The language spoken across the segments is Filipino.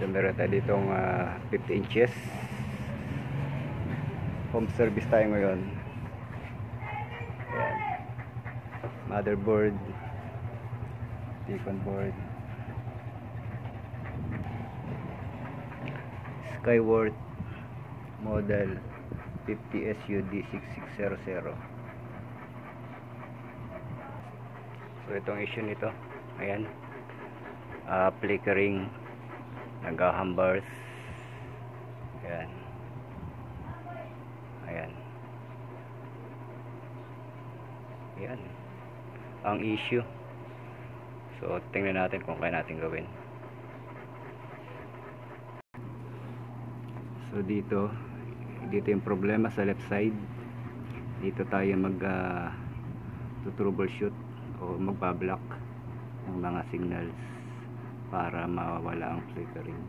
So, meron tayo ditong 50 inches. Home service tayo ngayon. Ayan. Motherboard, beacon board, Skyworth model 50 SUD 6600. So itong issue nito, ayan, flickering, nag-hambars. Ayan. Ayan. Ayan ang issue. So tingnan natin kung kaya natin gawin. So dito yung problema sa left side. Dito tayo troubleshoot o magpa-block ng mga signals para mawawala ang flickering.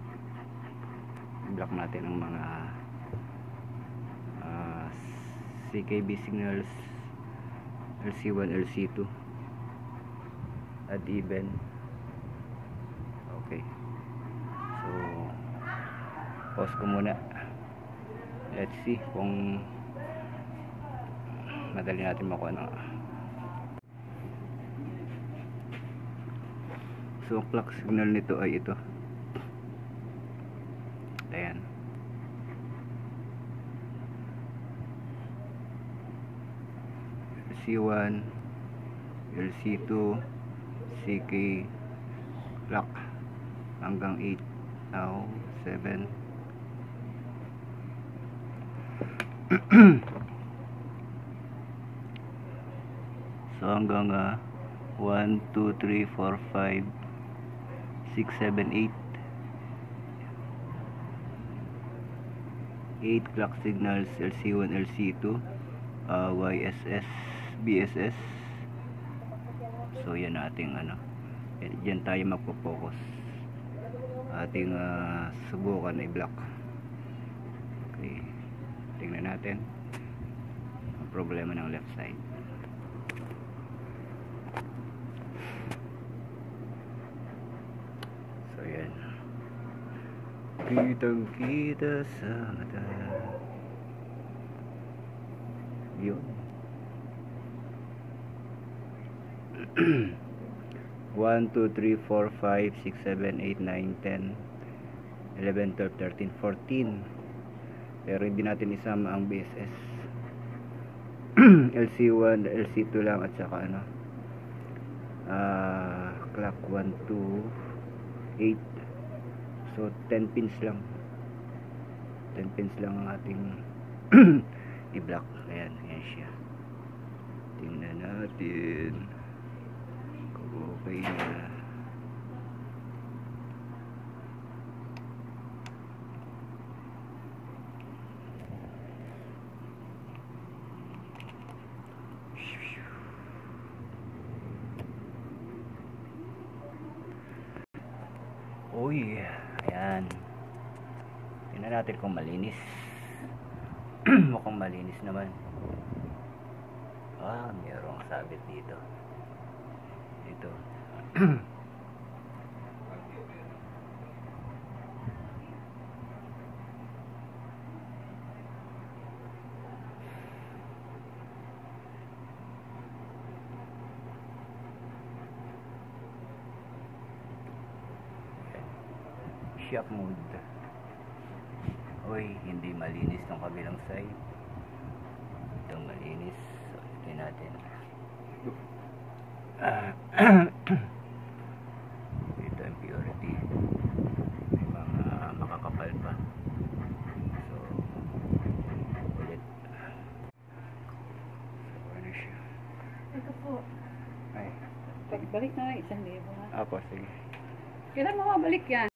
I-block natin ang mga CKB signals, LC1, LC2, odd even. Okay, so pause ko muna. Let's see kung madali natin makuha na. So ang clock signal nito ay ito. Ayan. LC1, LC2, CK clock hanggang 8, now 7. So hanggang 1, 2, 3, 4, 5, 6, 7, 8 clock signals, LC1, LC2, YSS, BSS. So yan ating diyan tayo magpo-focus. Ating subukan i-block. Okay, tingnan natin ang problema ng left side. So yan, kitang kita sa mata yun. 1, 2, 3, 4, 5, 6, 7, 8, 9, 10, 11, 12, 13, 14. Pero hindi natin isama ang BSS. LC1, LC2 lang at saka clock 1 to 8. So 10 pins lang. 10 pins lang ang ating i-block. Ayan, ayan siya. Tingnan natin kung okay na. Uy, ayan. Tingnan natin kung malinis. Mukhang malinis naman. Mayroong sabit dito. Dito. Shop mode. Uy, hindi malinis ng kabilang side. Ito malinis. So, ito natin. Ito impurity. May mga makakapal pa. So, ulit. So, ano siya? Ito po. Ay. Pagbalik na 1,000. Apo, sige. Kailan mo mabalik yan?